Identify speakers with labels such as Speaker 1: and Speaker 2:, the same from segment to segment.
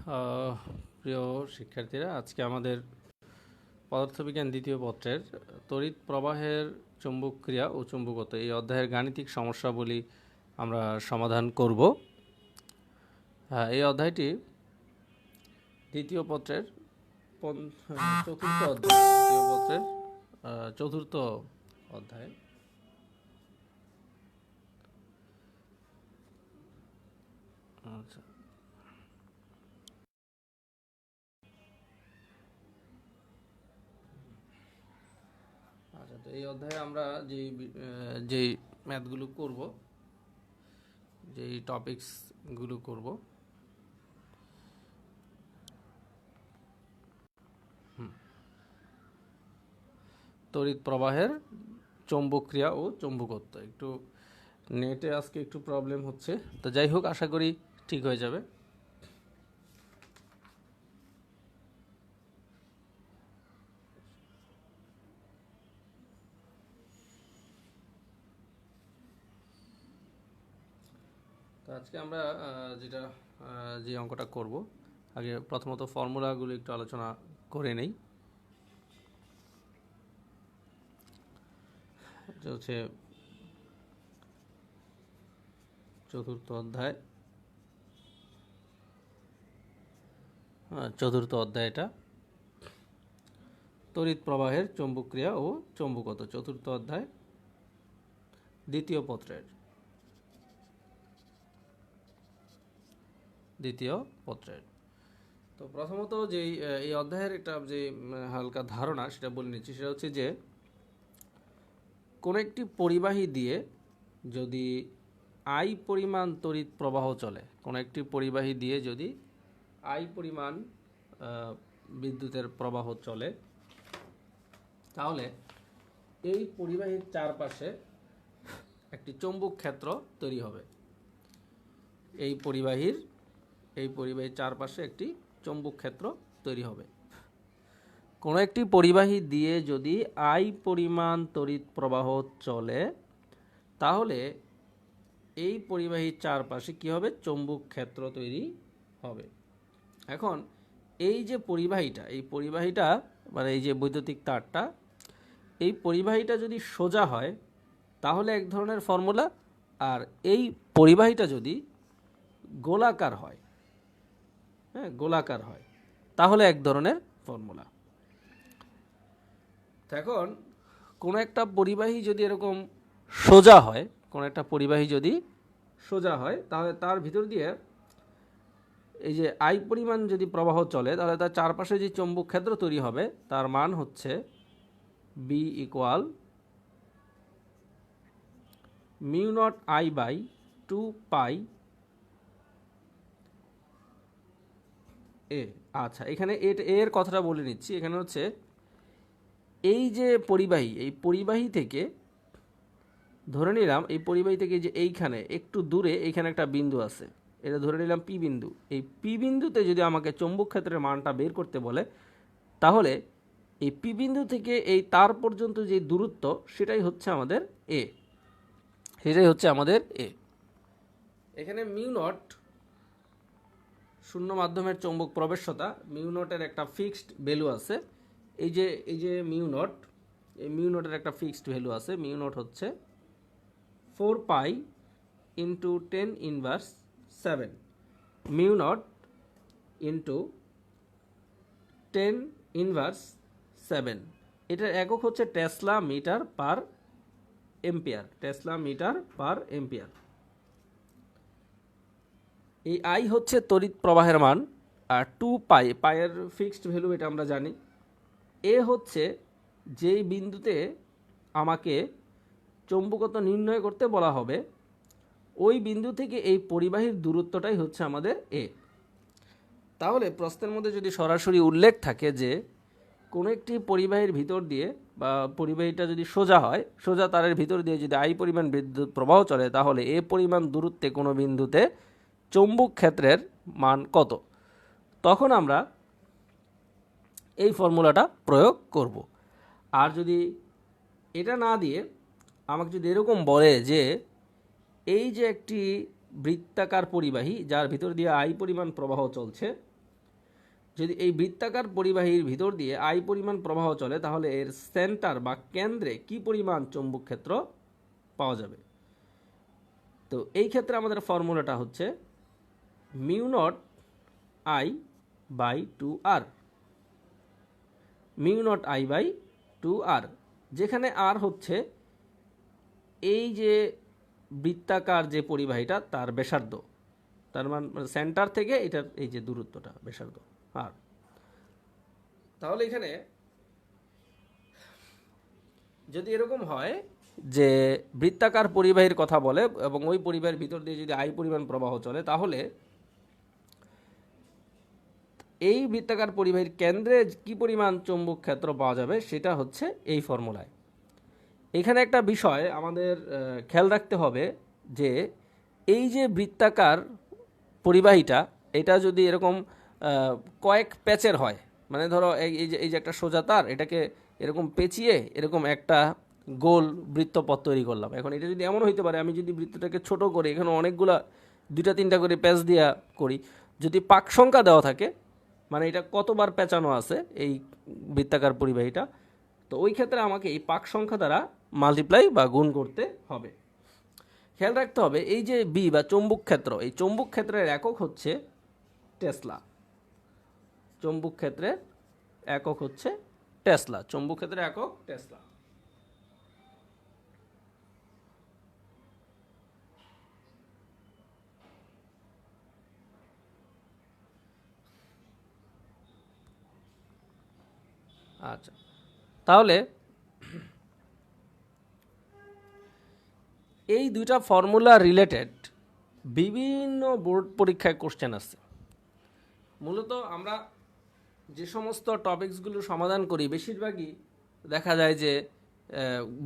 Speaker 1: প্রিয় শিক্ষার্থীরা, আজকে আমাদের পদার্থবিজ্ঞান দ্বিতীয় পত্রের তড়িৎ প্রবাহের চৌম্বক ক্রিয়া ও চুম্বকত্ব এই অধ্যায়ের গাণিতিক সমস্যাবলী আমরা সমাধান করব। এই অধ্যায়টি দ্বিতীয় পত্রের চতুর্থ অধ্যায়, দ্বিতীয় পত্রের চতুর্থ অধ্যায়। আচ্ছা, তো এই অধ্যায়ে আমরা যেই ম্যাথগুলো করব, যেই টপিকসগুলো করব, তড়িৎ প্রবাহের চৌম্বক ক্রিয়া ও চৌম্বকত্ব। একটু নেটে আজকে একটু প্রবলেম হচ্ছে, তো যাই হোক, আশা করি ঠিক হয়ে যাবে। তো আজকে আমরা যে অঙ্কটা করব, আগে প্রথমত ফর্মুলাগুলো একটু আলোচনা করে নেই। এটা হচ্ছে চতুর্থ অধ্যায়, এটা তড়িৎ প্রবাহের চৌম্বক ক্রিয়া ও চৌম্বকত্ব, চতুর্থ অধ্যায় দ্বিতীয় পত্রের। তো প্রথমত এই অধ্যায়ের একটা যে হালকা ধারণা সেটা বলে নিচ্ছি। সেটা হচ্ছে যে কোন একটি পরিবাহী দিয়ে যদি I পরিমাণ তড়িৎ প্রবাহ চলে, কোন একটি পরিবাহী দিয়ে যদি I পরিমাণ বিদ্যুতের প্রবাহ চলে, তাহলে এই পরিবাহীর চারপাশে একটি চৌম্বক ক্ষেত্র তৈরি হবে। এই পরিবাহীর চারপাশে একটি চৌম্বক ক্ষেত্র তৈরি হবে। কোনো একটি পরিবাহী দিয়ে যদি I পরিমাণ তড়িৎ প্রবাহ চলে, তাহলে এই পরিবাহীর চারপাশে কি হবে? চৌম্বক ক্ষেত্র তৈরি হবে। এখন এই যে পরিবাহীটা মানে এই যে বৈদ্যুতিক তারটা, এই পরিবাহীটা যদি সোজা হয় তাহলে এক ধরনের ফর্মুলা, আর এই পরিবাহীটা যদি গোলাকার হয়, তাহলে এক ধরনের ফর্মুলা। এখন কোন একটা পরিবাহী যদি এরকম সোজা হয়, তাহলে তার ভিতর দিয়ে এই যে I পরিমাণ যদি প্রবাহ চলে, তাহলে তার চারপাশে যে চৌম্বক ক্ষেত্র তৈরি হবে তার মান হচ্ছে B = μ0I/2π A। আচ্ছা, এখানে এর কথাটা বলে নিচ্ছি। এখানে হচ্ছে এই যে পরিবাহী থেকে ধরে নিলাম, এই পরিবাহী থেকে যে এইখানে একটু দূরে এইখানে একটা বিন্দু আছে, এটা ধরে নিলাম P বিন্দু। এই P বিন্দুতে যদি আমাকে চৌম্বক ক্ষেত্রের মানটা বের করতে বলে, তাহলে এই P বিন্দু থেকে এই তার পর্যন্ত যে দূরত্ব, সেটাই হচ্ছে আমাদের A। এখানে μ0 শূন্য মাধ্যমের চৌম্বক প্রবেশ্যতা, μ0 এর একটা ফিক্সড ভ্যালু আছে। এই যে μ0, এই μ0 এর একটা ফিক্সড ভ্যালু আছে। μ0 হচ্ছে 4π × 10⁻⁷, μ0 × 10⁻⁷। এটার একক হচ্ছে টেসলা মিটার পার এম্পিয়ার। এই I হচ্ছে তড়িৎ প্রবাহের মান, আর 2π, পায়ের ফিক্সড ভ্যালু, এটা আমরা জানি। A হচ্ছে যেই বিন্দুতে আমাকে চৌম্বকত্ব নির্ণয় করতে বলা হবে, ওই বিন্দু থেকে এই পরিবাহীর দূরত্বটাই হচ্ছে আমাদের A। তাহলে প্রশ্নের মধ্যে যদি সরাসরি উল্লেখ থাকে যে কোনো একটি পরিবাহীর ভিতর দিয়ে, বা পরিবাহীটা যদি সোজা তারের ভিতর দিয়ে যদি I পরিমাণ বিদ্যুৎ প্রবাহ চলে, তাহলে A পরিমাণ দূরত্বে কোনো বিন্দুতে চৌম্বক ক্ষেত্রের মান কত, তখন আমরা এই ফর্মুলাটা প্রয়োগ করব। আর যদি এটা না দিয়ে আমাকে যদি এরকম বলে যে এই যে একটি বৃত্তাকার পরিবাহী যার ভিতর দিয়ে I পরিমাণ প্রবাহ চলছে, যদি এই বৃত্তাকার পরিবাহীর ভিতর দিয়ে I পরিমাণ প্রবাহ চলে তাহলে এর সেন্টার বা কেন্দ্রে কি পরিমাণ চৌম্বক ক্ষেত্র পাওয়া যাবে। তো এই ক্ষেত্রে আমাদের ফর্মুলাটা হচ্ছে mu naught I by 2R, mu naught I by 2R, যেখানে R হচ্ছে এই যে বৃত্তাকার যে পরিবাহীটা তার ব্যাসার্ধ, তার মানে সেন্টার থেকে এটার এই যে দূরত্বটা ব্যাসার্ধ R। তাহলে এখানে যদি এরকম হয় যে বৃত্তাকার পরিবাহীর কথা বলে এবং ওই পরিবাহীর ভিতর দিয়ে যদি I পরিমাণ প্রবাহ চলে তাহলে এই বৃত্তাকার পরিবাহীর কেন্দ্রে কি পরিমাণ চৌম্বক ক্ষেত্র পাওয়া যাবে সেটা হচ্ছে এই ফর্মুলায়। এখানে একটা বিষয় আমাদের খেয়াল রাখতে হবে যে এই যে বৃত্তাকার পরিবাহীটা এটা যদি এরকম কয়েক প্যাচের হয়, মানে ধরো এই যে একটা সোজা তার, এটাকে এরকম পেঁচিয়ে এরকম একটা গোল বৃত্তপথ তৈরি করলাম। এখন এটা যদি এমন হইতে পারে আমি যদি বৃত্তটাকে ছোট করে এখানে অনেকগুলা 2টা 3টা করে প্যাচ দিয়া করি, যদি পাক সংখ্যা দেওয়া থাকে মানে এটা কতবার পেঁচানো আছে এই বৃত্তাকার পরিবাহীটা, তো ওই ক্ষেত্রে আমাকে এই পাক সংখ্যা দ্বারা মাল্টিপ্লাই বা গুণ করতে হবে। খেয়াল রাখতে হবে এই যে বি বা চৌম্বক ক্ষেত্র, এই চৌম্বক ক্ষেত্রের একক হচ্ছে টেসলা। চৌম্বক ক্ষেত্রের একক হচ্ছে টেসলা, চৌম্বক ক্ষেত্রের একক টেসলা। আচ্ছা, তাহলে এই দুইটা ফর্মুলা রিলেটেড বিভিন্ন বোর্ড পরীক্ষায় কোশ্চেন আসছে। মূলত আমরা যে সমস্ত টপিকসগুলো সমাধান করি বেশিরভাগই দেখা যায় যে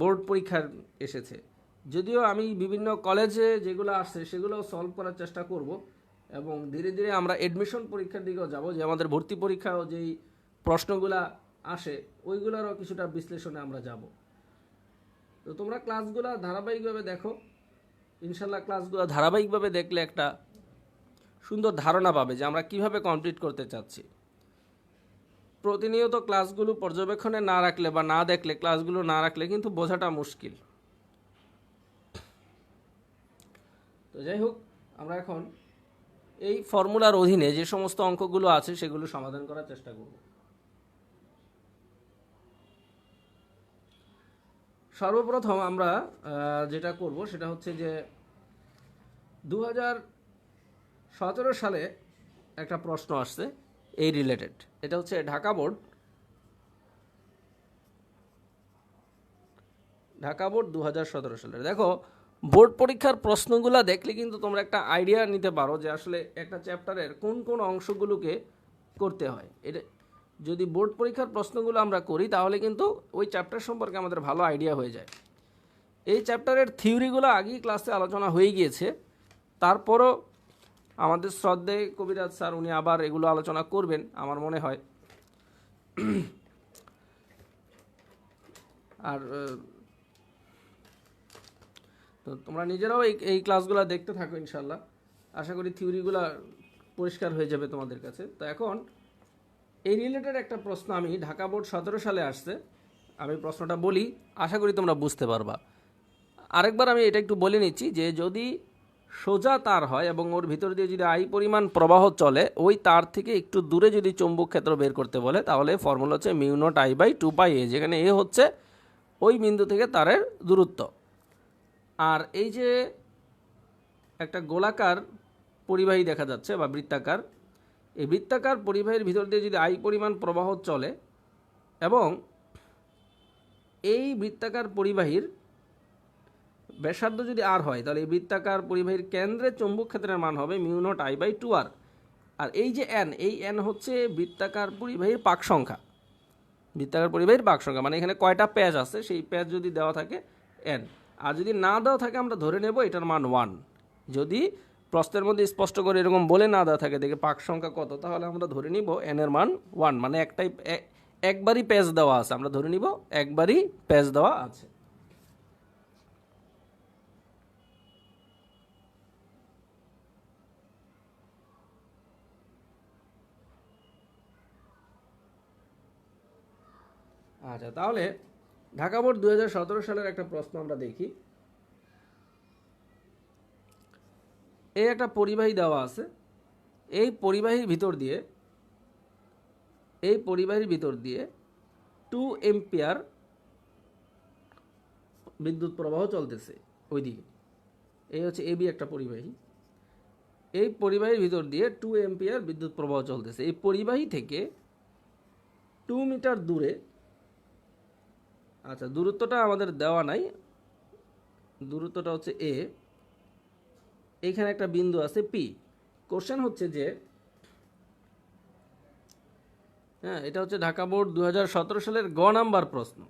Speaker 1: বোর্ড পরীক্ষার এসেছে। যদিও আমি বিভিন্ন কলেজে যেগুলো আসছে সেগুলো সলভ করার চেষ্টা করব এবং ধীরে ধীরে আমরা এডমিশন পরীক্ষার দিকেও যাব, যে আমাদের ভর্তি পরীক্ষাও যেই প্রশ্নগুলা আসে ওইগুলোরও কিছুটা বিশ্লেষণে আমরা যাব। তো তোমরা ক্লাসগুলো ধারাবাহিকভাবে দেখো, ইনশাল্লাহ ক্লাসগুলো ধারাবাহিকভাবে দেখলে একটা সুন্দর ধারণা পাবে যে আমরা কিভাবে কমপ্লিট করতে চাচ্ছি। প্রতিনিয়ত ক্লাসগুলো পর্যবেক্ষণে না রাখলে বা না দেখলে, ক্লাসগুলো না রাখলে কিন্তু বোঝাটা মুশকিল। তো যাই হোক, আমরা এখন এই ফর্মুলার অধীনে যে সমস্ত অঙ্কগুলো আছে সেগুলো সমাধান করার চেষ্টা করব। সর্বপ্রথম আমরা যেটা করব সেটা হচ্ছে যে 2017 সালে একটা প্রশ্ন আসছে এই রিলেটেড। এটা হচ্ছে ঢাকা বোর্ড 2017 সালের। দেখো বোর্ড পরীক্ষার প্রশ্নগুলো দেখলে কিন্তু তোমরা একটা আইডিয়া নিতে পারো যে আসলে একটা চ্যাপ্টারের কোন কোন অংশগুলোকে করতে হয়। এটা যদি বোর্ড পরীক্ষার প্রশ্নগুলো আমরা করি তাহলে কিন্তু ওই চ্যাপ্টার সম্পর্কে আমাদের ভালো আইডিয়া হয়ে যায়। এই চ্যাপ্টারের থিওরিগুলো আগেই ক্লাসে আলোচনা হয়ে গিয়েছে, তারপরও আমাদের শ্রদ্ধেয় কবিরাজ স্যার উনি আবার এগুলো আলোচনা করবেন আমার মনে হয়। আর তো তোমরা নিজেরাও এই ক্লাসগুলো দেখতে থাকো, ইনশাল্লাহ আশা করি থিওরিগুলো পরিষ্কার হয়ে যাবে তোমাদের কাছে। তো এখন এই রিলেটেড একটা প্রশ্ন আমি ঢাকা বোর্ড 17 সালে আসছে, আমি প্রশ্নটা বলি, আশা করি তোমরা বুঝতে পারবা। আরেকবার আমি এটা একটু বলে নিচ্ছি যে যদি সোজা তার হয় এবং ওর ভিতর দিয়ে যদি I পরিমাণ প্রবাহ চলে, ওই তার থেকে একটু দূরে যদি চৌম্বক ক্ষেত্র বের করতে বলে তাহলে ফর্মুলা হচ্ছে mu naught I by 2πa, যেখানে এ হচ্ছে ওই বিন্দু থেকে তারের দূরত্ব। আর এই যে একটা গোলাকার পরিবাহী দেখা যাচ্ছে বা বৃত্তাকার, এই বৃত্তাকার পরিবাহীর ভিতর দিয়ে যদি I পরিমাণ প্রবাহ চলে এবং এই বৃত্তাকার পরিবাহীর ব্যাসার্ধ যদি R হয় তাহলে এই বৃত্তাকার পরিবাহীর কেন্দ্রে চৌম্বক ক্ষেত্রের মান হবে mu naught I by 2R। আর এই যে n, এই n হচ্ছে বৃত্তাকার পরিবাহীর পাক সংখ্যা। বৃত্তাকার পরিবাহীর পাক সংখ্যা মানে এখানে কয়টা প্যাচ আছে সেই প্যাচ যদি দেওয়া থাকে n, আর যদি না দেওয়া থাকে আমরা ধরে নেব এটার মান 1। যদি প্রশ্নের মধ্যে স্পষ্ট করে এরকম বলে না দেওয়া থাকে দেখে পাক সংখ্যা কত, তাহলে আমরা ধরে নিব n এর মান 1, মানে একবারই প্যাচ দেওয়া আছে, আমরা ধরে নিব একবারই প্যাচ দেওয়া আছে। আচ্ছা, তাহলে ঢাকা বোর্ড 2017 সালের একটা প্রশ্ন আমরা দেখি। এই একটা পরিবাহী দেওয়া আছে, এই পরিবাহীর ভিতর দিয়ে 2 এম্পিয়ার বিদ্যুৎ প্রবাহ চলতেছে ওইদিকে। এই হচ্ছে এবি একটা পরিবাহী, এই পরিবাহীর ভিতর দিয়ে 2 এম্পিয়ার বিদ্যুৎ প্রবাহ চলতেছে। এই পরিবাহী থেকে 2 মিটার দূরে, আচ্ছা দূরত্বটা আমাদের দেওয়া নাই, দূরত্বটা হচ্ছে এ, এইখানে একটা বিন্দু আছে পি। কোশ্চেন হচ্ছে যে, হ্যাঁ এটা হচ্ছে ঢাকা বোর্ড 2017 সালের গ নাম্বার প্রশ্ন।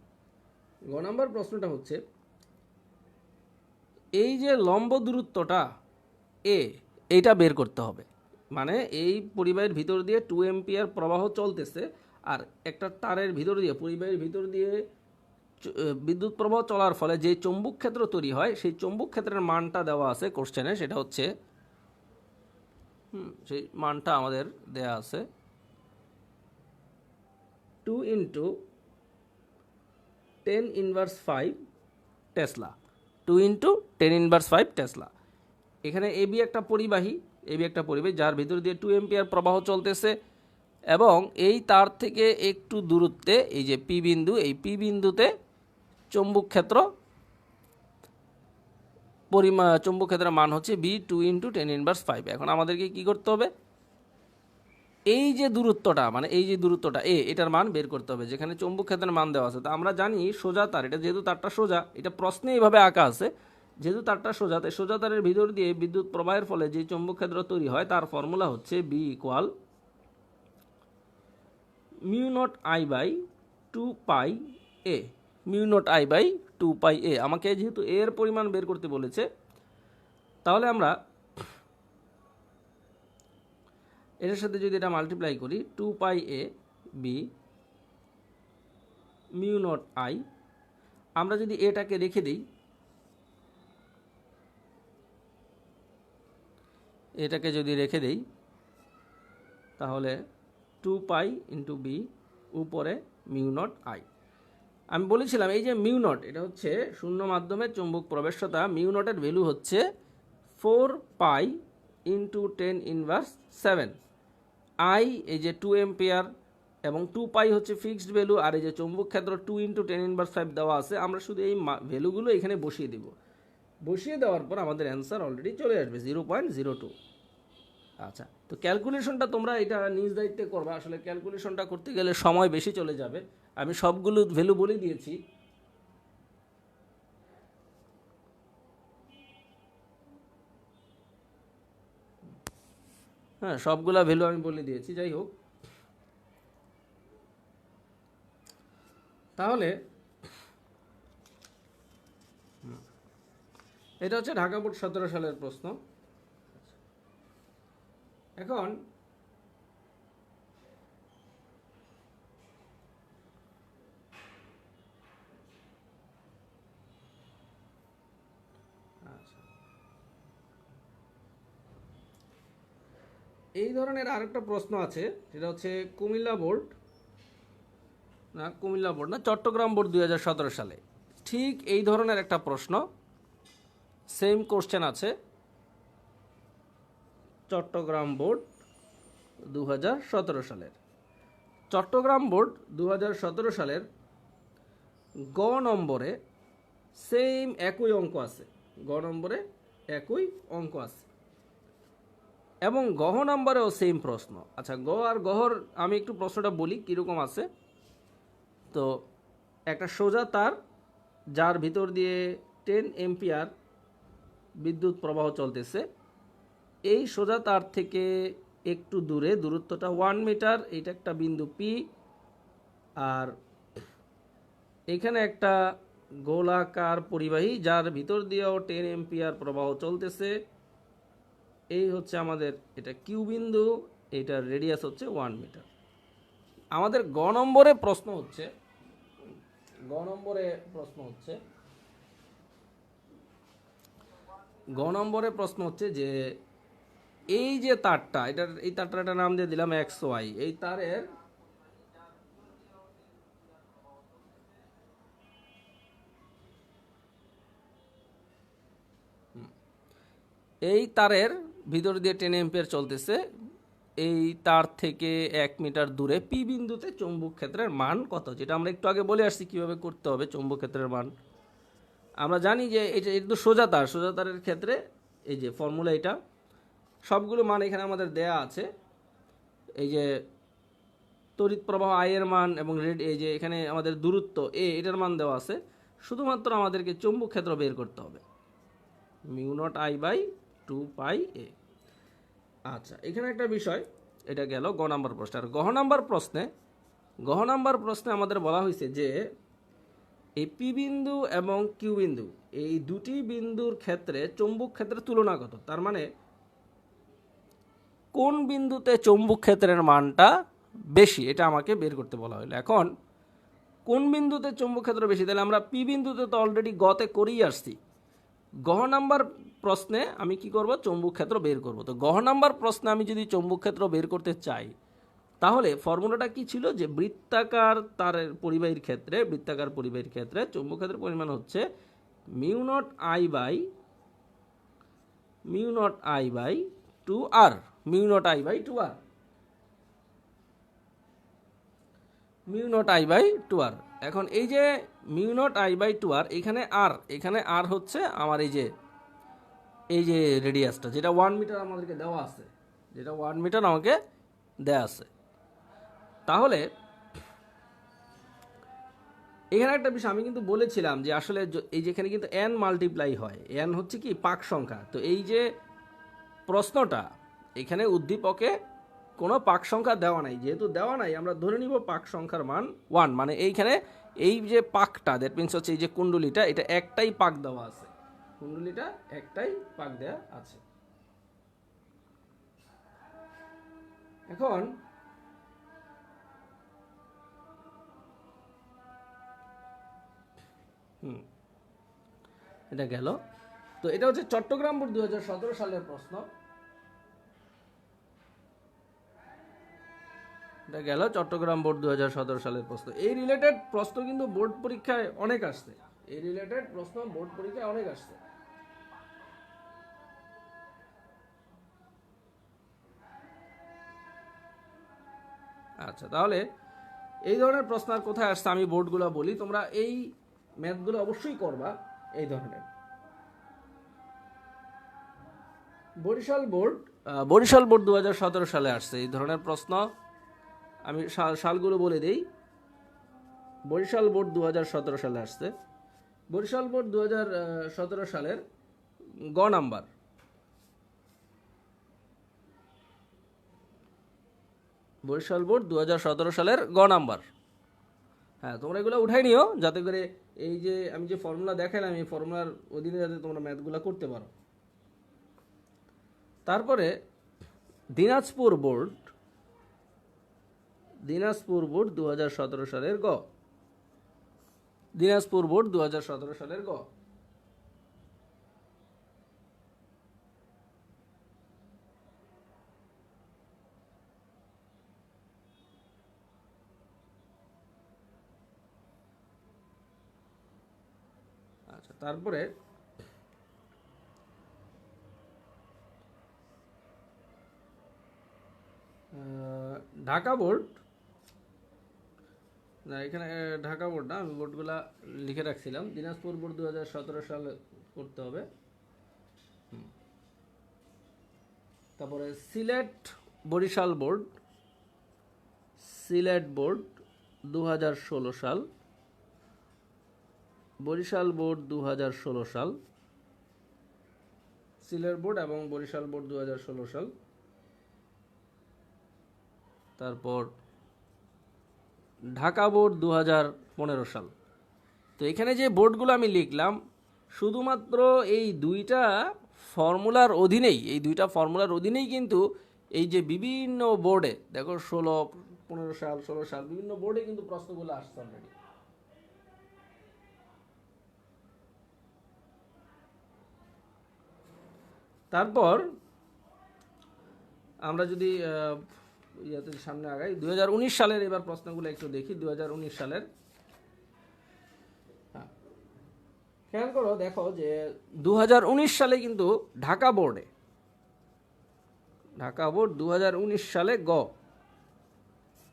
Speaker 1: গ নাম্বার প্রশ্নটা হচ্ছে, এই যে লম্ব দূরত্বটা এ, এইটা বের করতে হবে। মানে এই পরিবাহীর ভিতর দিয়ে 2 এম্পিয়ার প্রবাহ চলতেছে, আর একটা তারের ভিতর দিয়ে, পরিবাহীর ভিতর দিয়ে বিদ্যুৎ প্রবাহ চলার ফলে যে চৌম্বক ক্ষেত্র তৈরি হয়, সেই চৌম্বক ক্ষেত্রের মানটা দেওয়া আছে কোশ্চেনে। সেটা হচ্ছে সেই মানটা আমাদের দেয়া আছে 2 × 10⁻5 টেসলা। 2 × 10⁻5 টেসলা। এখানে এবি একটা পরিবাহী, যার ভিতর দিয়ে 2 এম্পিয়ার প্রবাহ চলতেছে, এবং এই তার থেকে একটু দূরত্বে এই যে পি বিন্দু, এই পি বিন্দুতে চৌম্বক ক্ষেত্রের মান হচ্ছে বি 2 × 10⁻5। এখন আমাদেরকে কি করতে হবে, এই যে দূরত্বটা, মানে এই যে দূরত্বটা এ, এটার মান বের করতে হবে, যেখানে চৌম্বক ক্ষেত্রের মান দেওয়া আছে। তো আমরা জানি সোজা তার, এটা যেহেতু তারটা সোজা, এটা প্রশ্নে এইভাবে আঁকা আছে, যেহেতু তারটা সোজা, তাই সোজা তারের ভিতর দিয়ে বিদ্যুৎ প্রবাহের ফলে যে চৌম্বক ক্ষেত্র তৈরি হয় তার ফর্মুলা হচ্ছে বি = μ0I/2πa। μ0I/2πa। আমাকে যেহেতু এ এর পরিমাণ বের করতে বলেছে, তাহলে আমরা এটার সাথে যদি এটা মাল্টিপ্লাই করি, 2πa b μ0I, আমরা যদি এটাকে রেখে দিই, তাহলে 2π × b উপরে μ0I। আমি বলেছিলাম এই যে μ0, এটা হচ্ছে শূন্য মাধ্যমে চৌম্বক প্রবেশ্যতা। μ0 এর ভ্যালু হচ্ছে 4π × 10⁻7। I এই যে 2 এম্পিয়ার এবং 2π হচ্ছে ফিক্সড ভ্যালু, আর এই যে চৌম্বক ক্ষেত্র 2 × 10⁻5 দেওয়া আছে। আমরা শুধু এই ভ্যালুগুলো এখানে বসিয়ে দেব। বসিয়ে দেওয়ার পর আমাদের অ্যান্সার অলরেডি চলে আসবে 0.02। আচ্ছা, তো ক্যালকুলেশনটা তোমরা এটা নিজ দায়িত্বে করবা। আসলে ক্যালকুলেশনটা করতে গেলে সময় বেশি চলে যাবে। আমি সবগুলো ভ্যালু বলে দিয়েছি। হ্যাঁ, সবগুলা ভ্যালু আমি বলে দিয়েছি। যাই হোক, তাহলে এটা হচ্ছে ঢাকা বোর্ড 17 সালের প্রশ্ন। এখন এই ধরনের আরেকটা প্রশ্ন আছে, সেটা হচ্ছে চট্টগ্রাম বোর্ড 2017 সালে ঠিক এই ধরনের একটা প্রশ্ন, সেম কোশ্চেন আছে চট্টগ্রাম বোর্ড 2017 সালের। চট্টগ্রাম বোর্ড 2017 সালের গ নম্বরে সেম একই অঙ্ক আছে, এবং গহ নাম্বারেও সেম প্রশ্ন। আচ্ছা, গ আর গহর আমি একটু প্রশ্নটা বলি কীরকম আছে। তো একটা সোজা তার, যার ভিতর দিয়ে 10 এম্পিয়ার বিদ্যুৎ প্রবাহ চলতেছে, এই সোজা তার থেকে একটু দূরে, দূরত্বটা 1 মিটার, এইটা একটা বিন্দু পি, আর এখানে একটা গোলাকার পরিবাহী যার ভিতর দিয়েও 10 এম্পিয়ার প্রবাহ চলতেছে। এই হচ্ছে আমাদের এটা কিউ বিন্দু, এইটার রেডিয়াস হচ্ছে 1 মিটার। আমাদের গ নম্বরে প্রশ্ন হচ্ছে যে এই যে তারটা, এই তারটার নাম দিয়ে দিলাম XY। এই তারের এই তারের ভিতর দিয়ে 10 এম্পিয়ার চলতেছে, এই তার থেকে 1 মিটার দূরে পি বিন্দুতে চৌম্বক ক্ষেত্রের মান কত, যেটা আমরা একটু আগে বলে আসছি কিভাবে করতে হবে চৌম্বক ক্ষেত্রের মান। আমরা জানি যে এটা তো সোজা তারের ক্ষেত্রে এই যে ফর্মুলা, এটা সবগুলো মান এখানে আমাদের দেয়া আছে। এই যে তড়িৎ প্রবাহ আই এর মান এবং এই যে এখানে আমাদের দূরত্ব এ, এটার মান দেওয়া আছে। শুধুমাত্র আমাদেরকে চৌম্বক ক্ষেত্র বের করতে হবে, μ0I/2πa। আচ্ছা, এখানে একটা বিষয়, এটা গেল গ নাম্বার প্রশ্ন। আর গহ নাম্বার প্রশ্নে আমাদের বলা হয়েছে যে এই পি বিন্দু এবং কিউ বিন্দু, এই দুটি বিন্দুর ক্ষেত্রে চৌম্বক ক্ষেত্রের তুলনা কত। তার মানে কোন বিন্দুতে চৌম্বক ক্ষেত্রের মানটা বেশি, এটা আমাকে বের করতে বলা হলো। এখন কোন বিন্দুতে চৌম্বক ক্ষেত্র বেশি, তাহলে আমরা পি বিন্দুতে তো অলরেডি গতে করেই আসছি। গহ নাম্বার প্রশ্নে আমি কি করব, চৌম্বক ক্ষেত্র বের করব। তো গহ নাম্বার প্রশ্নে আমি যদি চৌম্বক ক্ষেত্র বের করতে চাই, তাহলে ফর্মুলাটা কি ছিল, যে বৃত্তাকার তারের পরিবাহীর ক্ষেত্রে চৌম্বক ক্ষেত্রের পরিমাণ হচ্ছে μ0I/2r, μ0I/2r। এখন এই যে μ0I/2r, এখানে আর হচ্ছে আমার এই যে রেডিয়াসটা, যেটা 1 মিটার আমাদেরকে দেওয়া আছে, আমাকে দেওয়া আছে। তাহলে এখানে একটা বিষয় আমি কিন্তু বলেছিলাম যে আসলে এই যে এখানে কিন্তু n মাল্টিপ্লাই হয়, n হচ্ছে কি পাক সংখ্যা। তো এই যে প্রশ্নটা, এখানে উদ্দীপকে কোনো পাক সংখ্যা দেওয়া নাই, যেহেতু দেওয়া নাই আমরা ধরে নিব পাক সংখ্যার মান 1। মানে এইখানে এই যে পাকটা, দ্যাট মিনস হচ্ছে এই যে কুণ্ডলীটা, এটা একটাই পাক দেওয়া আছে, কুণ্ডলীটা একটাই পাক দেওয়া আছে। এখন এটা গেল। তো এটা হচ্ছে চট্টগ্রাম বোর্ড 2017 সালের প্রশ্ন। এটা গেল চট্টগ্রাম বোর্ড 2017 সালের প্রশ্ন। এই রিলেটেড প্রশ্ন কিন্তু বোর্ড পরীক্ষায় অনেক আসছে, আচ্ছা, তাহলে এই ধরনের প্রশ্ন আর কোথায় আসছে আমি বোর্ডগুলো বলি, তোমরা এই ম্যাথগুলো অবশ্যই করবা। এই ধরনের বরিশাল বোর্ড 2017 সালে আসছে এই ধরনের প্রশ্ন। আমি সালগুলো বলে দেই। বরিশাল বোর্ড 2017 সালে আসছে। বরিশাল বোর্ড 2017 সালের গ নাম্বার, বরিশাল বোর্ড 2017 সালের গ নাম্বার। হ্যাঁ, তোমরা এগুলো উঠাই নিও, যাতে করে এই যে আমি যে ফর্মুলা দেখালাম, এই ফর্মুলার অধীনে যাতে তোমরা ম্যাথগুলো করতে পারো। তারপরে দিনাজপুর বোর্ড 2017 সালের গ, দিনাজপুর বোর্ড 2017 সালের গ। আচ্ছা, তারপরে ঢাকা বোর্ড, না এখানে ঢাকা বোর্ড না, আমি বোর্ডগুলা লিখে রাখছিলাম। দিনাজপুর বোর্ড 2017 সালে করতে হবে। তারপরে বরিশাল বোর্ড 2016 সাল, বরিশাল বোর্ড 2016 সাল, সিলেট বোর্ড এবং বরিশাল বোর্ড 2016 সাল। তারপর ঢাকা বোর্ড 2015 সাল। তো এখানে যে বোর্ডগুলো আমি লিখলাম, শুধুমাত্র এই দুইটা ফর্মুলার অধীনেই কিন্তু এই যে বিভিন্ন বোর্ডে দেখো 15 সাল 16 সাল বিভিন্ন বোর্ডে কিন্তু প্রশ্নগুলো আসছে অলরেডি। তারপর আমরা যদি সামনে আগাই, 2019 সালের এবার প্রশ্নগুলো একটু দেখি। 2019 সালের খেয়াল করো, দেখো যে 2019 সালে কিন্তু ঢাকা বোর্ডে ঢাকা বোর্ড 2019 সালে গ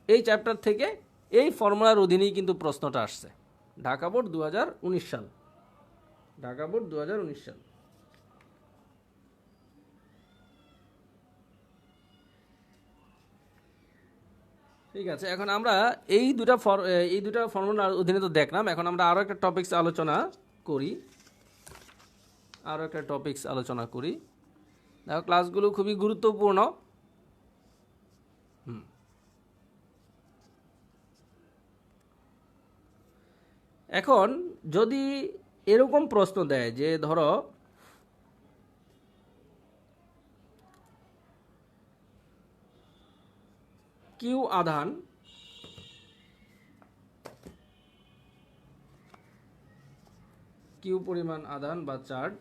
Speaker 1: এই চ্যাপ্টার থেকে এই ফর্মুলার অধীনেই কিন্তু প্রশ্নটা আসছে। ঢাকা বোর্ড 2019 সাল, ঢাকা বোর্ড 2019 সাল। ঠিক আছে, এখন আমরা এই দুটা ফর্মুলার অধীনে তো দেখলাম, এখন আমরা আরও একটা টপিকস আলোচনা করি। দেখো ক্লাসগুলো খুবই গুরুত্বপূর্ণ। এখন যদি এরকম প্রশ্ন দেয় যে ধরো কিউ আধান কিউ পরিমাণ আধান বা চার্জ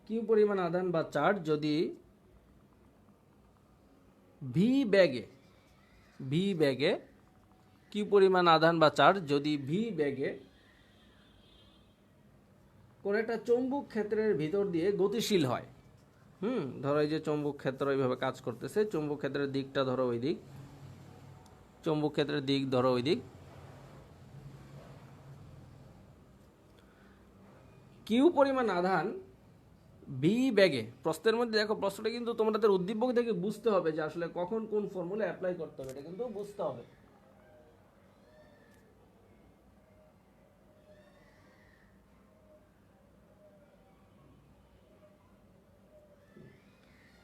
Speaker 1: কিউ পরিমাণ আধান বা চার্জ যদি ভি ব্যাগে কিউ পরিমাণ আধান বা চার্জ যদি ভি ব্যাগে কোন একটা চৌম্বক ক্ষেত্রের ভিতর দিয়ে গতিশীল হয়, ধরো এই যে চৌম্বক ক্ষেত্র এইভাবে কাজ করতেছে, চৌম্বক ক্ষেত্রের দিকটা ধরো ওই দিক, চৌম্বক ক্ষেত্রের দিক ধরো ওই দিক, কিউ পরিমাণ আধান ভি ব্যাগে। প্রশ্নের মধ্যে দেখো, প্রশ্নটা কিন্তু তোমাদের উদ্দীপক থেকে বুঝতে হবে যে আসলে কখন কোন ফর্মুলা অ্যাপ্লাই করতে হবে, এটা কিন্তু বুঝতে হবে।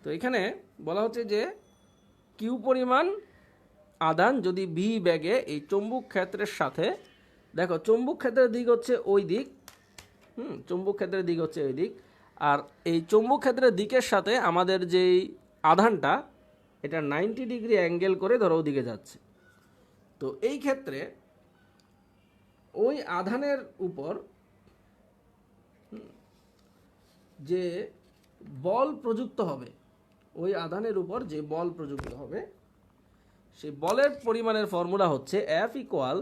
Speaker 1: তো এখানে বলা হচ্ছে যে কিউ পরিমাণ আধান যদি ভি ব্যাগে এই চৌম্বক ক্ষেত্রের সাথে, দেখো চৌম্বক ক্ষেত্রের দিক হচ্ছে ওই দিক, চৌম্বক ক্ষেত্রের দিক হচ্ছে ওই দিক, আর এই চৌম্বক ক্ষেত্রের দিকের সাথে আমাদের যেই আধানটা এটা 90 ডিগ্রি অ্যাঙ্গেল করে ধরো ওদিকে যাচ্ছে। তো এই ক্ষেত্রে ওই আধানের উপর যে বল প্রযুক্ত হবে, ওই আধানের উপর যে বল প্রযুক্ত হবে সেই বলের পরিমাণের ফর্মুলা হচ্ছে F ইকুয়াল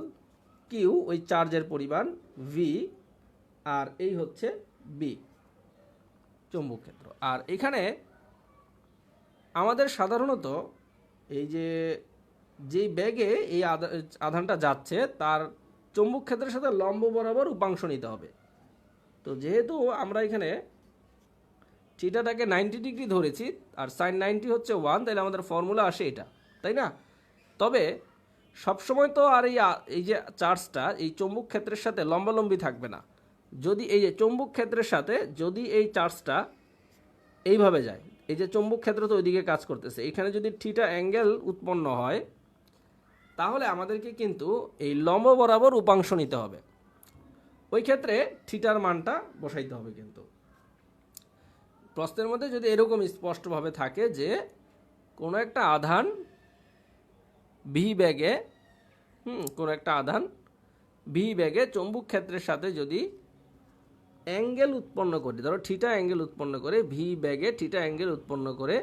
Speaker 1: কিউ, ওই চার্জের পরিমাণ, ভি, আর এই হচ্ছে বি চৌম্বক ক্ষেত্র। আর এখানে আমাদের সাধারণত এই যেই ব্যাগে এই আধানটা যাচ্ছে তার চৌম্বক ক্ষেত্রের সাথে লম্ব বরাবর উপাংশ নিতে হবে। তো যেহেতু আমরা এখানে থিটাটাকে 90 ডিগ্রি ধরেছি আর সাইন 90 হচ্ছে 1, তাহলে আমাদের ফর্মুলা আসে এটা, তাই না? তবে সবসময় তো আর এই যে চার্জটা এই চৌম্বক ক্ষেত্রের সাথে লম্বালম্বি থাকবে না। যদি এই যে চৌম্বক ক্ষেত্রের সাথে যদি এই চার্জটা এইভাবে যায়, এই যে চৌম্বক ক্ষেত্র তো ওইদিকে কাজ করতেছে, এখানে যদি থিটা অ্যাঙ্গেল উৎপন্ন হয় তাহলে আমাদেরকে কিন্তু এই লম্ব বরাবর উপাংশ নিতে হবে। ওই ক্ষেত্রে থিটার মানটা বসাইতে হবে। কিন্তু প্রশ্নের মধ্যে যদি এরকম স্পষ্টভাবে থাকে যে কোনো একটা আধান ভি ব্যাগে কোনো একটা আধান ভি ব্যাগে চৌম্বক ক্ষেত্রের সাথে যদি অ্যাঙ্গেল উৎপন্ন করি, ধরো থিটা অ্যাঙ্গেল উৎপন্ন করে, ভি ব্যাগে থিটা অ্যাঙ্গেল উৎপন্ন করে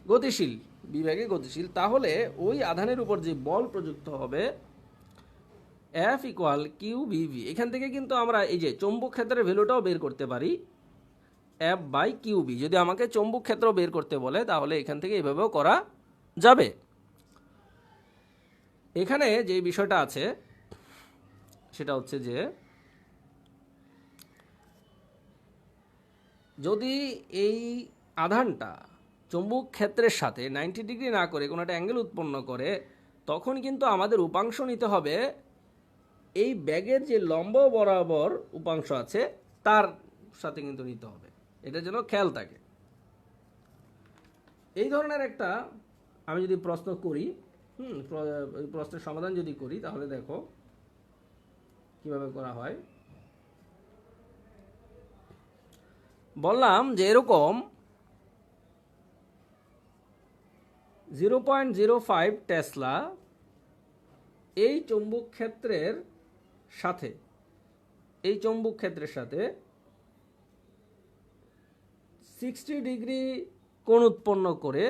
Speaker 1: গতিশীল, ভি ব্যাগে গতিশীল, তাহলে ওই আধানের উপর যে বল প্রযুক্ত হবে F ইকুয়াল কিউ ভিভি। এখান থেকে কিন্তু আমরা এই যে চৌম্বক ক্ষেত্রের ভ্যালুটাও বের করতে পারি, F বাই কিউ বি। যদি আমাকে চৌম্বক ক্ষেত্র বের করতে বলে তাহলে এখান থেকে এভাবেও করা যাবে। এখানে যে বিষয়টা আছে সেটা হচ্ছে যে যদি এই আধানটা চৌম্বক ক্ষেত্রের সাথে 90 ডিগ্রি না করে কোনো একটা অ্যাঙ্গেল উৎপন্ন করে, তখন কিন্তু আমাদের উপাংশ নিতে হবে এই ব্যাগের যে লম্ব বরাবর উপাংশ আছে তার সাথে কিন্তু নিতে হবে, এটা যেন খেয়াল থাকে। এই ধরনের একটা আমি যদি প্রশ্ন করি, প্রশ্নের সমাধান যদি করি তাহলে দেখো কিভাবে করা হয়। বললাম যে এরকম 0.05 টেসলা এই চৌম্বক ক্ষেত্রের সাথে 60 ডিগ্রি কোণ উৎপন্ন করে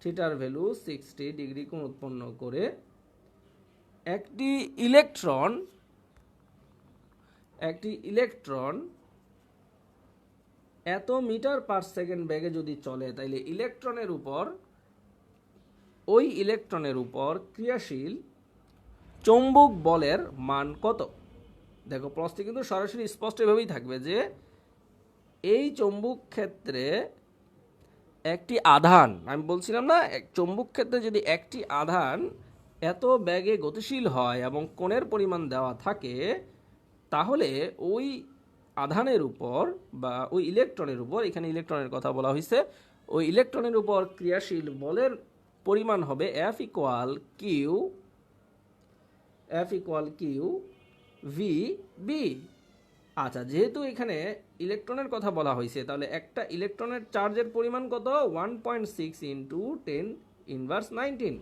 Speaker 1: থিটার ভ্যালু 60 ডিগ্রি কোণ উৎপন্ন করে একটি ইলেকট্রন এত মিটার পার সেকেন্ড বেগে যদি চলে, তাইলে ওই ইলেকট্রনের উপর ক্রিয়াশীল চৌম্বক বলের মান কত? দেখো প্রশ্নে কিন্তু সরাসরি স্পষ্ট এভাবেই থাকবে যে এই চৌম্বক ক্ষেত্রে একটি আধান, আমি বলছিলাম না, চৌম্বক ক্ষেত্রে যদি একটি আধান এত বেগে গতিশীল হয় এবং কোণের পরিমাণ দেওয়া থাকে, তাহলে ওই আধানের উপর বা ওই ইলেকট্রনের উপর, এখানে ইলেকট্রনের কথা বলা হয়েছে, ওই ইলেকট্রনের উপর ক্রিয়াশীল বলের পরিমাণ হবে F equal Q V B. আচ্ছা, যেহেতু এখানে ইলেকট্রনের কথা বলা হয়েছে, তাহলে একটা ইলেকট্রনের চার্জের পরিমাণ কত? 1.6 ইন্টু 10⁻19।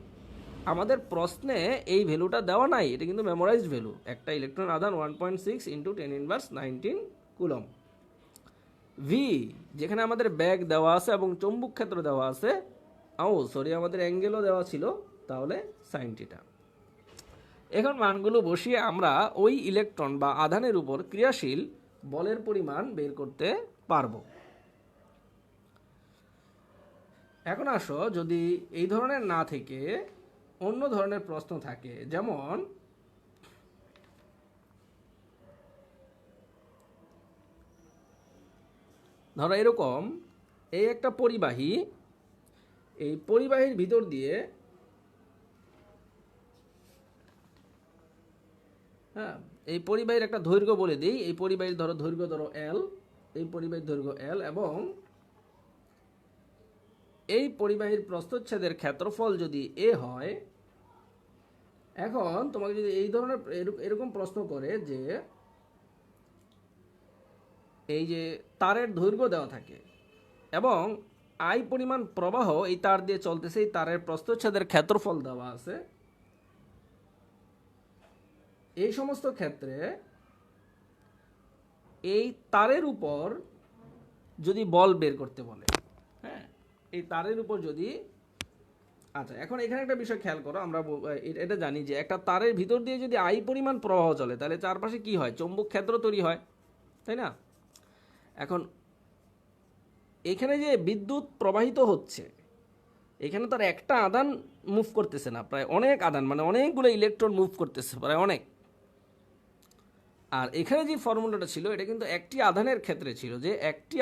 Speaker 1: আমাদের প্রশ্নে এই ভ্যালুটা দেওয়া নাই, এটা কিন্তু মেমোরাইজড ভ্যালু। একটা ইলেকট্রন আধান 1.6 ইন্টু 10⁻19 কুলম। ভি, যেখানে আমাদের ব্যাগ দেওয়া আছে এবং চৌম্বক ক্ষেত্র দেওয়া আছে, আমাদের অ্যাঙ্গেলও দেওয়া ছিল, তাহলে সাইন থিটা। এখন মানগুলো বসিয়ে আমরা ওই ইলেকট্রন বা আধানের উপর ক্রিয়াশীল বলের পরিমাণ বের করতে পারবো। এখন আসো, যদি এই ধরনের না থেকে অন্য ধরনের প্রশ্ন থাকে, যেমন ধরো এরকম, এই একটা পরিবাহী, এই পরিবাহীর ভিতর দিয়ে এই পরিবাহীর একটা দৈর্ঘ্য বলে দিই। এই পরিবাহীর দৈর্ঘ্য L, এই পরিবাহীর দৈর্ঘ্য L, এবং এই পরিবাহীর প্রস্থচ্ছেদের ক্ষেত্রফল যদি A হয়। এখন তোমাকে যদি এই ধরনের এরকম প্রশ্ন করে যে এই যে তারের দৈর্ঘ্য দেওয়া থাকে এবং I পরিমাণ প্রবাহ এই তার দিয়ে চলতেছে, এই তারের প্রস্থচ্ছেদের ক্ষেত্রফল দেওয়া আছে, এই সমস্ত ক্ষেত্রে এই তারের উপর যদি বল বের করতে বলে, এই তারের উপর যদি, আচ্ছা এখন এখানে একটা বিষয় খেয়াল করো, আমরা এটা জানি যে একটা তারের ভিতর দিয়ে যদি I পরিমাণ প্রবাহ চলে, তাহলে চারপাশে কি হয়? চৌম্বক ক্ষেত্র তৈরি হয়, তাই না? এখন এখানে যে বিদ্যুৎ প্রবাহিত হচ্ছে, এখানে তার একটা আধান মুভ করতেছে না, প্রায় অনেক আধান, মানে অনেকগুলো ইলেকট্রন মুভ করতেছে, প্রায় অনেক। আর এখানে যে ফর্মুলাটা ছিল, এটা কিন্তু একটি আধানের ক্ষেত্রে ছিল, যে একটি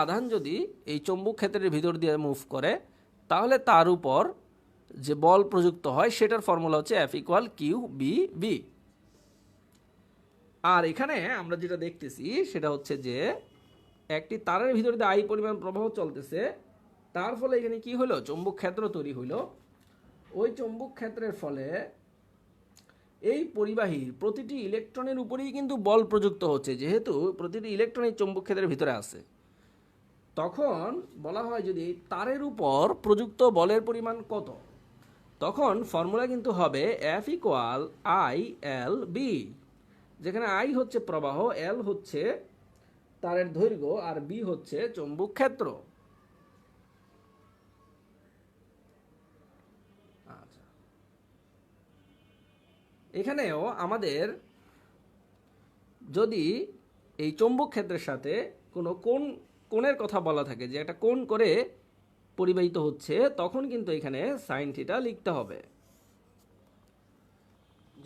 Speaker 1: আধান যদি এই চৌম্বক ক্ষেত্রের ভিতর দিয়ে মুভ করে, তাহলে তার উপর যে বল প্রযুক্ত হয় সেটার ফর্মুলা হচ্ছে F equal Q V B. আর এখানে আমরা যেটা দেখতেছি সেটা হচ্ছে যে একটি তারের ভিতর দিয়ে I পরিমাণ প্রবাহ চলতেছে, তার ফলে এখানে কি হলো? চৌম্বক ক্ষেত্র তৈরি হইলো। ওই চৌম্বক ক্ষেত্রের ফলে এই পরিবাহীর প্রতিটি ইলেকট্রনের উপরেই কিন্তু বল প্রযুক্ত হচ্ছে, যেহেতু প্রতিটি ইলেকট্রন এই চৌম্বক ক্ষেত্রের ভিতরে আছে। তখন বলা হয় যদি তারের উপর প্রযুক্ত বলের পরিমাণ কত, তখন ফর্মুলা কিন্তু হবে F ইকুয়াল ILB, যেখানে I হচ্ছে প্রবাহ, L হচ্ছে তারের দৈর্ঘ্য, আর B হচ্ছে চৌম্বক ক্ষেত্র। আচ্ছা, এখানেও আমাদের যদি এই চৌম্বক ক্ষেত্রের সাথে কোনো কোণের কথা বলা থাকে, যে একটা কোণ করে পরিবাহিত হচ্ছে, তখন কিন্তু এখানে সাইন থিটা লিখতে হবে।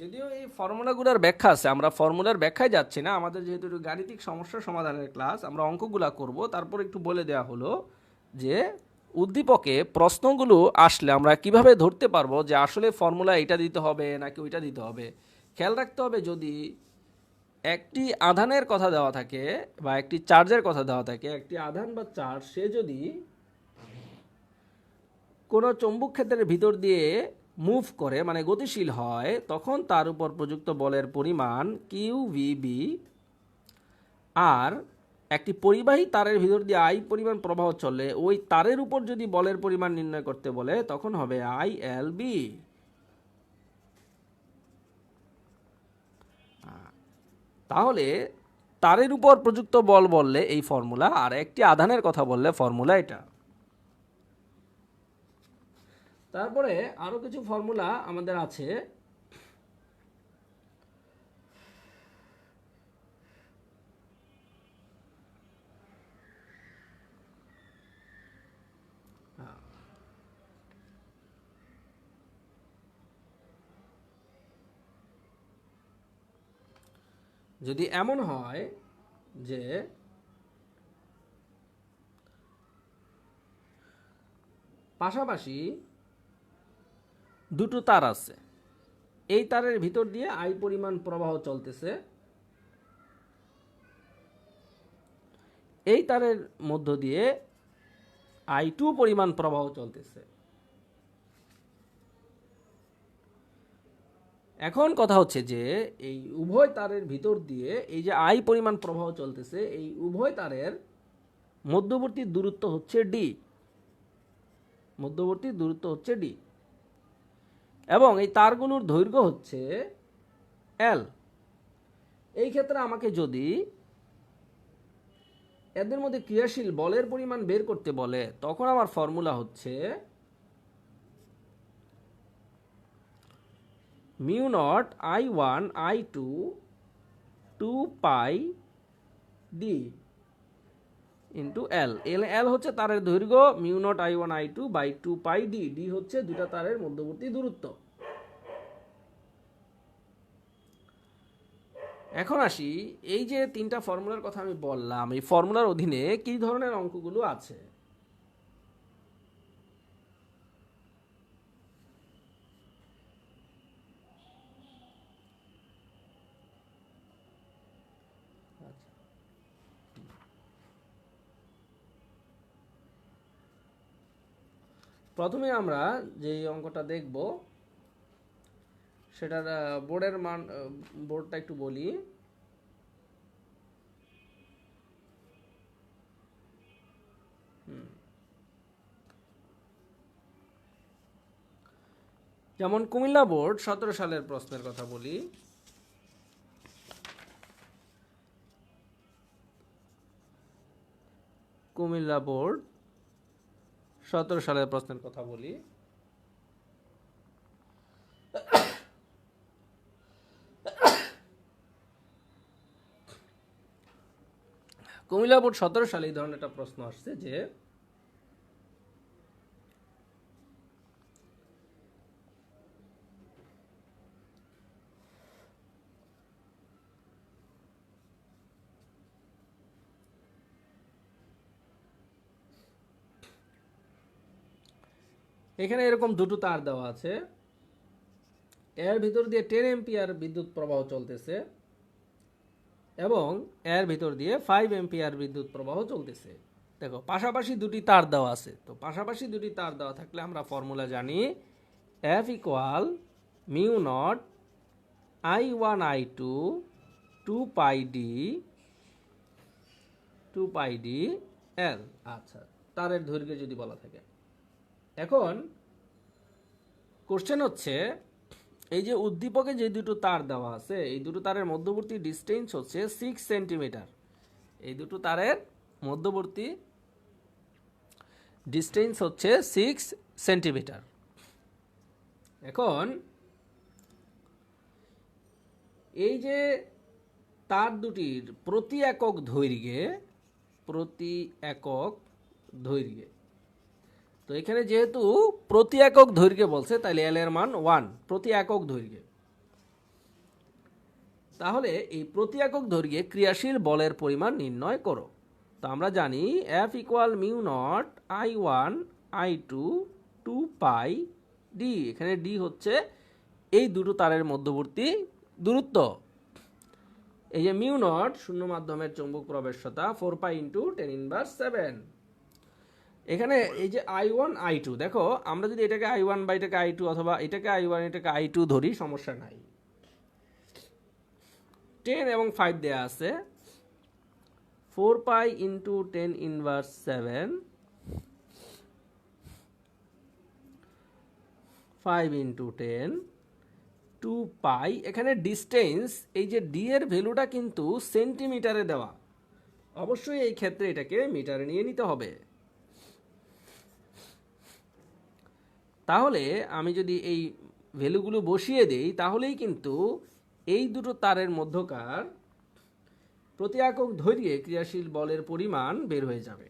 Speaker 1: যদিও এই ফর্মুলাগুলোর ব্যাখ্যা আছে, আমরা ফর্মুলার ব্যাখ্যায় যাচ্ছি না, আমাদের যেহেতু গাণিতিক সমস্যা সমাধানের ক্লাস, আমরা অঙ্কগুলা করব। তারপর একটু বলে দেওয়া হলো যে উদ্দীপকে প্রশ্নগুলো আসলে আমরা কিভাবে ধরতে পারবো যে আসলে ফর্মুলা এটা দিতে হবে নাকি ওইটা দিতে হবে। খেয়াল রাখতে হবে, যদি একটি আধানের কথা দেওয়া থাকে বা একটি চার্জের কথা দেওয়া থাকে, একটি আধান বা চার্জ সে যদি কোনো চৌম্বক ক্ষেত্রের ভিতর দিয়ে মুভ করে, মানে গতিশীল হয়, তখন তার উপর প্রযুক্ত বলের পরিমাণ QVB। আর একটি পরিবাহী তারের ভিতর দিয়ে I পরিমাণ প্রবাহ চলে, ওই তারের উপর যদি বলের পরিমাণ নির্ণয় করতে বলে, তখন হবে ILB। তাহলে তারের উপর প্রযুক্ত বল বললে এই ফর্মুলা, আর একটি আধানের কথা বললে ফর্মুলা এটা। তারপরে আরো কিছু ফর্মুলা আমাদের আছে। যদি এমন হয় যে পাশাপাশি দুটো তার আছে, এই তারের ভিতর দিয়ে আই পরিমাণ প্রবাহ চলতেছে, এই তারের মধ্য দিয়ে I2 পরিমাণ প্রবাহ চলতেছে। এখন কথা হচ্ছে যে এই উভয় তারের ভিতর দিয়ে এই যে I পরিমাণ প্রবাহ চলতেছে, এই উভয় তারের মধ্যবর্তী দূরত্ব হচ্ছে D, মধ্যবর্তী দূরত্ব হচ্ছে D, এবং এই তারগুলোর দৈর্ঘ্য হচ্ছে L। এই ক্ষেত্রে আমাকে যদি এদের মধ্যে ক্রিয়াশীল বলের পরিমাণ বের করতে বলে, তখন আমার ফর্মুলা হচ্ছে mu naught I1 I2 2 pi D into L. L হচ্ছে তারের দৈর্ঘ্য, mu naught I1 I2 by 2 pi D, D হচ্ছে দুটা তারের মধ্যবর্তী দূরত্ব। এখন আসি, এই যে তিনটা ফর্মুলার কথা আমি বললাম, এই ফর্মুলার অধীনে কি ধরনের অঙ্কগুলো আছে। প্রথমে আমরা যে অঙ্কটা দেখব সেটার বোর্ডের মান, বোর্ডটা একটু বলি। যেমন কুমিল্লা বোর্ড 17 সালের প্রশ্নের কথা বলি। কুমিল্লা বোর্ড 17 সালের প্রশ্নের কথা বলি। কুমিল্লা বোর্ড 17 সালে এই ধরনের একটা প্রশ্ন আসছে যে এখানে এরকম দুটো তার দেওয়া আছে, এর ভিতর দিয়ে 10 এম্পিয়ার বিদ্যুৎ প্রবাহ চলতেছে এবং এর ভিতর দিয়ে 5 এম্পিয়ার বিদ্যুৎ প্রবাহ চলতেছে। দেখো পাশাপাশি দুটি তার দেওয়া আছে, তো পাশাপাশি দুটি তার দেওয়া থাকলে আমরা ফর্মুলা জানি F equal mu naught I1 I2 2 pi D এল। আচ্ছা, তারের দৈর্ঘ্য যদি বলা থাকে। এখন কোশ্চেন হচ্ছে এই যে উদ্দীপকে যে দুটো তার দেওয়া আছে, এই দুটো তারের মধ্যবর্তী ডিস্টেন্স হচ্ছে 6 সেন্টিমিটার। এই দুটো তারের মধ্যবর্তী ডিস্টেন্স হচ্ছে 6 সেন্টিমিটার। এখন এই যে তার দুটির প্রতি একক দৈর্ঘ্যে, তো এখানে যেহেতু প্রতি একক দৈর্ঘ্যে বলছে, তাহলে এল এর মান 1 প্রতি একক দৈর্ঘ্যে। তাহলে এই প্রতি একক দৈর্ঘ্যে ক্রিয়াশীল বলের পরিমাণ নির্ণয় করো। তো আমরা জানি F equal mu naught I1 I2 2 pi D. এখানে ডি হচ্ছে এই দুটো তারের মধ্যবর্তী দূরত্ব। এই যে মিউ নট শূন্য মাধ্যমের চৌম্বক প্রবেশ্যতা 4 পাই ইন্টু 10⁻⁷। এখানে এই যে I1 I2, দেখো আমরা যদি এটাকে I1 বা এটাকে I2 অথবা এটাকে I1 এটাকে I2 ধরি, সমস্যা নাই। 10 এবং 5 দেয়া আছে, 4 পাই ইন্টু 10⁻⁷, 5 ইন্টু 10, 2 পাই। এখানে ডিস্টেন্স, এই যে ডি এর ভ্যালুটা কিন্তু সেন্টিমিটারে দেওয়া, অবশ্যই এই ক্ষেত্রে এটাকে মিটারে নিয়ে নিতে হবে। তাহলে আমি যদি এই ভ্যালুগুলো বসিয়ে দেই তাহলেই কিন্তু এই দুটো তারের মধ্যকার প্রতি একক দৈর্ঘ্যে ক্রিয়াশীল বলের পরিমাণ বের হয়ে যাবে।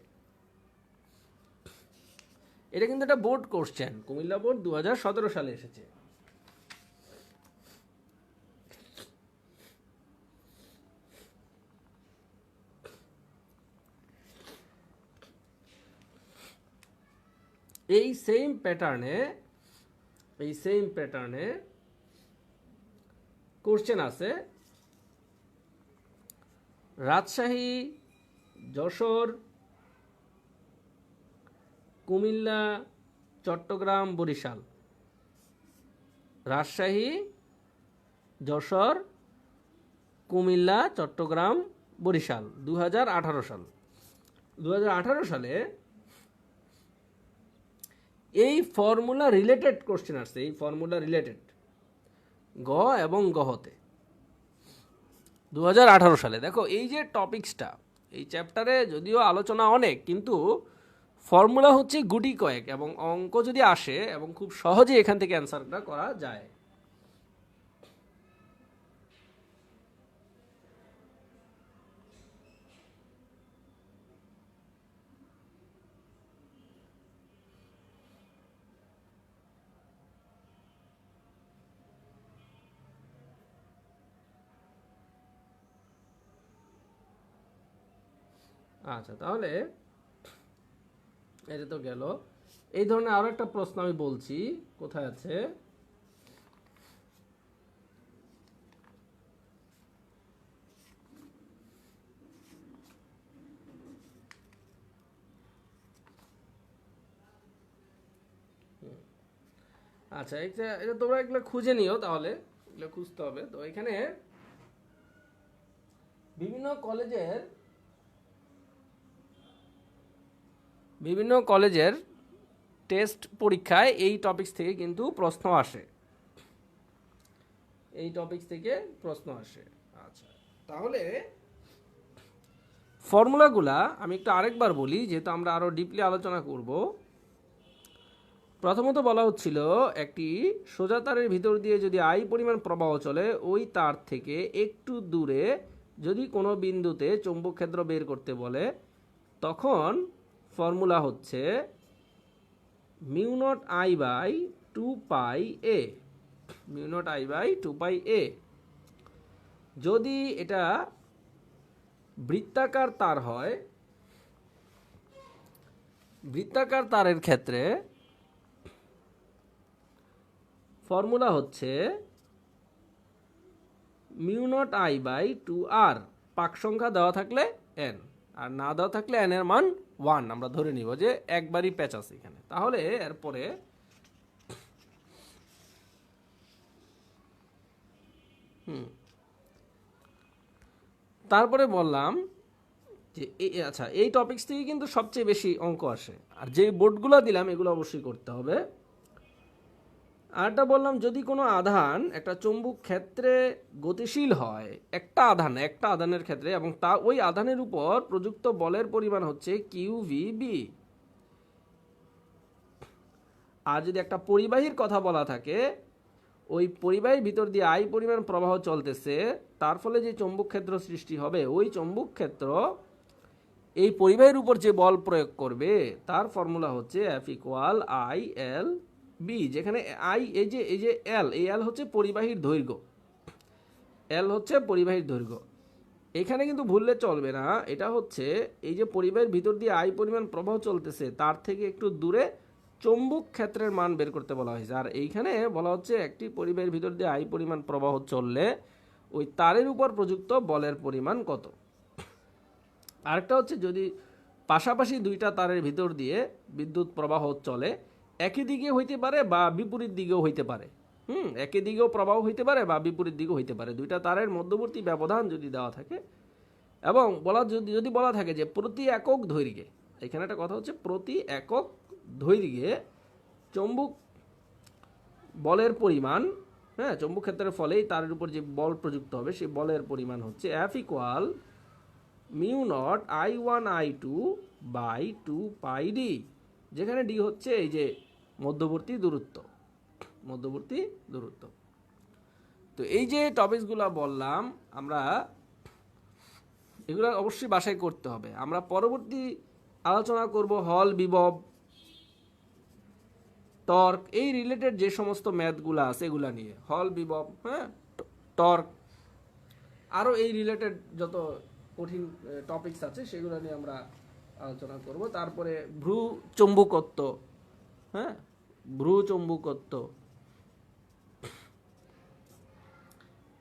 Speaker 1: এটা কিন্তু একটা বোর্ড কোশ্চেন, কুমিল্লা বোর্ড 2017 সালে এসেছে। এই সেম প্যাটার্নে কোশ্চেন আছে রাজশাহী, যশোর, কুমিল্লা, চট্টগ্রাম, বরিশাল। রাজশাহী, যশোর, কুমিল্লা, চট্টগ্রাম, বরিশাল 2018 সাল। 2018 সালে এই ফর্মুলা রিলেটেড কোশ্চেন আসছে, এই ফর্মুলা রিলেটেড গ এবং গহতে 2018 সালে। দেখো এই যে টপিক্সটা, এই চ্যাপ্টারে যদিও আলোচনা অনেক, কিন্তু ফর্মুলা হচ্ছে গুটি কয়েক এবং অঙ্ক যদি আসে এবং খুব সহজে এখান থেকে অ্যান্সারটা করা যায়। আচ্ছা, তাহলে এটা তো গেল। এই ধরনের আরো একটা প্রশ্ন আমি বলছি, কোথায় আছে? আচ্ছা, এটা তোমরা এগুলো খুঁজে নিও, তাহলে এগুলো খুঁজতে হবে। তো এখানে বিভিন্ন কলেজের টেস্ট পরীক্ষায় এই টপিকস থেকে কিন্তু প্রশ্ন আসে, আচ্ছা, তাহলে ফর্মুলাগুলা আমি একটু আরেকবার বলি, যেহেতু আমরা আরো ডিপলি আলোচনা করব। প্রথমত বলা হচ্ছিল একটি সোজা তারের ভিতর দিয়ে যদি আই পরিমাণ প্রবাহ চলে, ওই তার থেকে একটু দূরে যদি কোনো বিন্দুতে চৌম্বক ক্ষেত্র বের করতে বলে, তখন ফর্মুলা হচ্ছে mu naught I by 2 pi A. Mu naught I by 2 pi A. যদি এটা বৃত্তাকার তার হয়, বৃত্তাকার তারের ক্ষেত্রে ফর্মুলা হচ্ছে mu naught I by 2r, পাক সংখ্যা দেওয়া থাকলে n, আর না দেওয়া থাকলে n এর মান 1। আমরা ধরে নিব যে একবারই প্যাচ আছে এখানে। তাহলে এরপরে তারপরে বললাম যে আচ্ছা, এই টপিকস থেকে কিন্তু সবচেয়ে বেশি অঙ্ক আসে, আর যে বোর্ডগুলো দিলাম এগুলো অবশ্যই করতে হবে। আরটা বললাম, যদি কোনো আধান একটা চৌম্বক ক্ষেত্রে গতিশীল হয়, একটা আধানের ক্ষেত্রে, এবং তা ওই আধানের উপর প্রযুক্ত বলের পরিমাণ হচ্ছে কিউভিবি। আর যদি একটা পরিবাহীর কথা বলা থাকে, ওই পরিবাহীর ভিতর দিয়ে আই পরিমাণ প্রবাহ চলতেছে, তার ফলে যে চৌম্বক ক্ষেত্র সৃষ্টি হবে, ওই চৌম্বক ক্ষেত্র এই পরিবাহীর উপর যে বল প্রয়োগ করবে তার ফর্মুলা হচ্ছে F equal I L B, যেখানে আই এই যে এল, এই এল হচ্ছে পরিবাহীর দৈর্ঘ্য, এখানে কিন্তু ভুললে চলবে না। এটা হচ্ছে এই যে পরিবাহীর ভিতর দিয়ে আই পরিমাণ প্রবাহ চলতেছে, তার থেকে একটু দূরে চৌম্বক ক্ষেত্রের মান বের করতে বলা হয়েছে। আর এইখানে বলা হচ্ছে একটি পরিবাহীর ভিতর দিয়ে আই পরিমাণ প্রবাহ চললে ওই তারের উপর প্রযুক্ত বলের পরিমাণ কত। আরেকটা হচ্ছে যদি পাশাপাশি দুইটা তারের ভিতর দিয়ে বিদ্যুৎ প্রবাহ চলে, একই দিকে হইতে পারে বা বিপরীত দিকেও হইতে পারে। একই দিকেও প্রবাহ হইতে পারে বা বিপরীত দিকেও হইতে পারে। দুইটা তারের মধ্যবর্তী ব্যবধান যদি দেওয়া থাকে এবং যদি বলা থাকে যে প্রতি একক দৈর্ঘ্যে, এখানে একটা কথা হচ্ছে প্রতি একক দৈর্ঘ্যে চৌম্বক বলের পরিমাণ, চৌম্বক ক্ষেত্রের ফলেই তারের উপর যে বল প্রযুক্ত হবে সেই বলের পরিমাণ হচ্ছে F equal mu naught I1 I2 by 2 pi D, যেখানে ডি হচ্ছে এই যে মধ্যবর্তী দূরত্ব, মধ্যবর্তী দূরত্ব। তো এই যে টপিকসগুলো বললাম আমরা, এগুলো অবশ্যই বাসায় করতে হবে। আমরা পরবর্তী আলোচনা করব হল, বিভব, টর্ক, এই রিলেটেড যে সমস্ত ম্যাথগুলো আছে এগুলা নিয়ে, হল, বিভব, হ্যাঁ, টর্ক, আরও এই রিলেটেড যত কঠিন টপিকস আছে সেগুলো নিয়ে আমরা আলোচনা করব। তারপরে ভ্রু চৌম্বকত্ব, হ্যাঁ, ভ্রু চৌম্বকত্ব,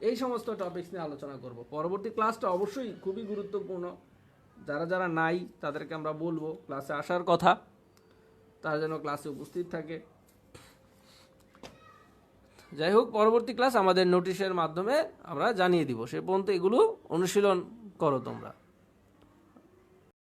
Speaker 1: এই সমস্ত টপিকস নিয়ে আলোচনা করব। পরবর্তী ক্লাসটা অবশ্যই খুবই গুরুত্বপূর্ণ। যারা যারা নাই তাদেরকে আমরা বলবো ক্লাসে আসার কথা, তারা যেন ক্লাসে উপস্থিত থাকে। যাই হোক, পরবর্তী ক্লাস আমাদের নোটিশের মাধ্যমে আমরা জানিয়ে দিব। সে পর্যন্ত এগুলো অনুশীলন করো তোমরা।